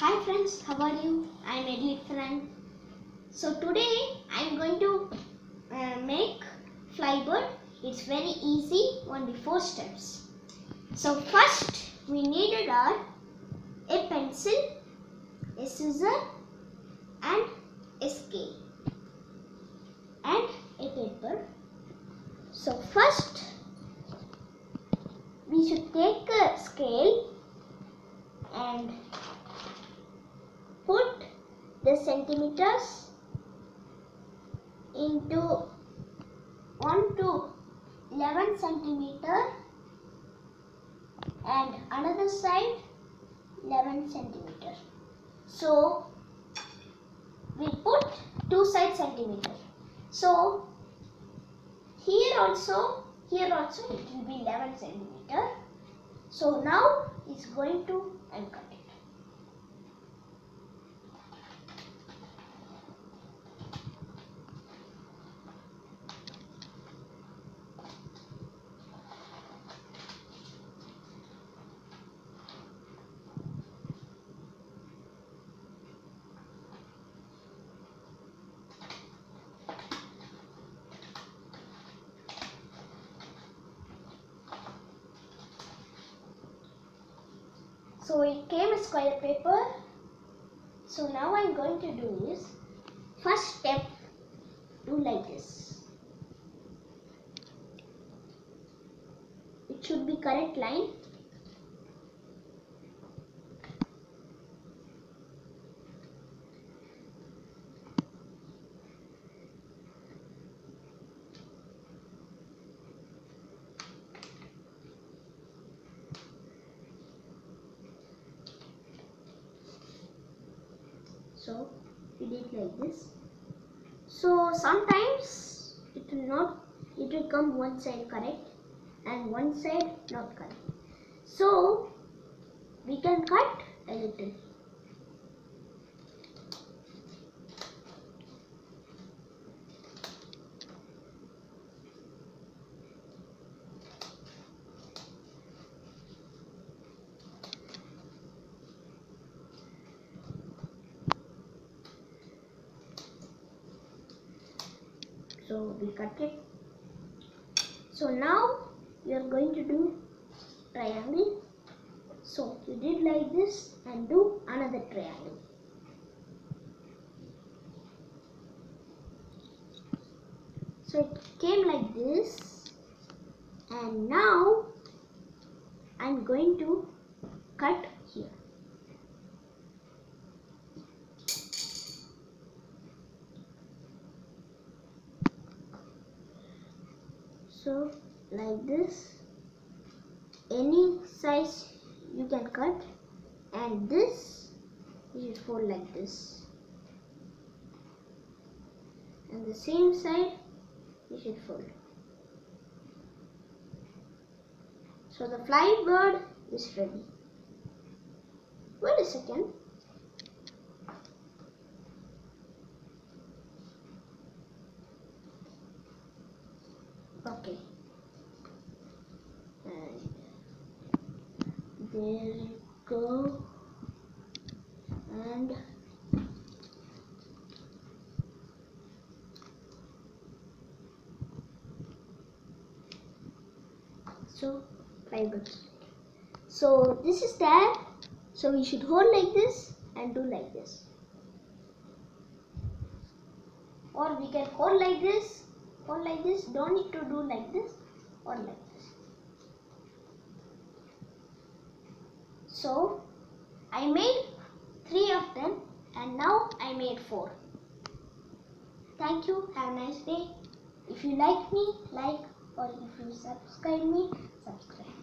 Hi friends, how are you? I am Edlin Frank. So today I am going to make flybird. It's very easy, only 4 steps. So first we needed a pencil, a scissor and a scale and a paper. So first we should take a scale and put the centimeters into 1 to 11 centimeter and another side 11 centimeter. So we put 2 side centimeter. So here also it will be 11 centimeter. So now it's going to uncut it. So it came a square paper. So now I am going to do is, first step, do like this. It should be correct line. So we did like this. So sometimes it will come one side correct and one side not correct. So we can cut a little. So we cut it. So now we are going to do triangle. So you did like this and do another triangle. So it came like this, and now I am going to cut here. So like this, any size you can cut, and this you should fold like this, and the same side you should fold. So the flying bird is ready. Wait a second. Okay. And there you go. And so fibers. So this is that. So we should hold like this and do like this. Or we can hold like this, don't need to do like this or like this. So I made 3 of them and now I made 4. Thank you, have a nice day. If you like me, like, or if you subscribe me, subscribe.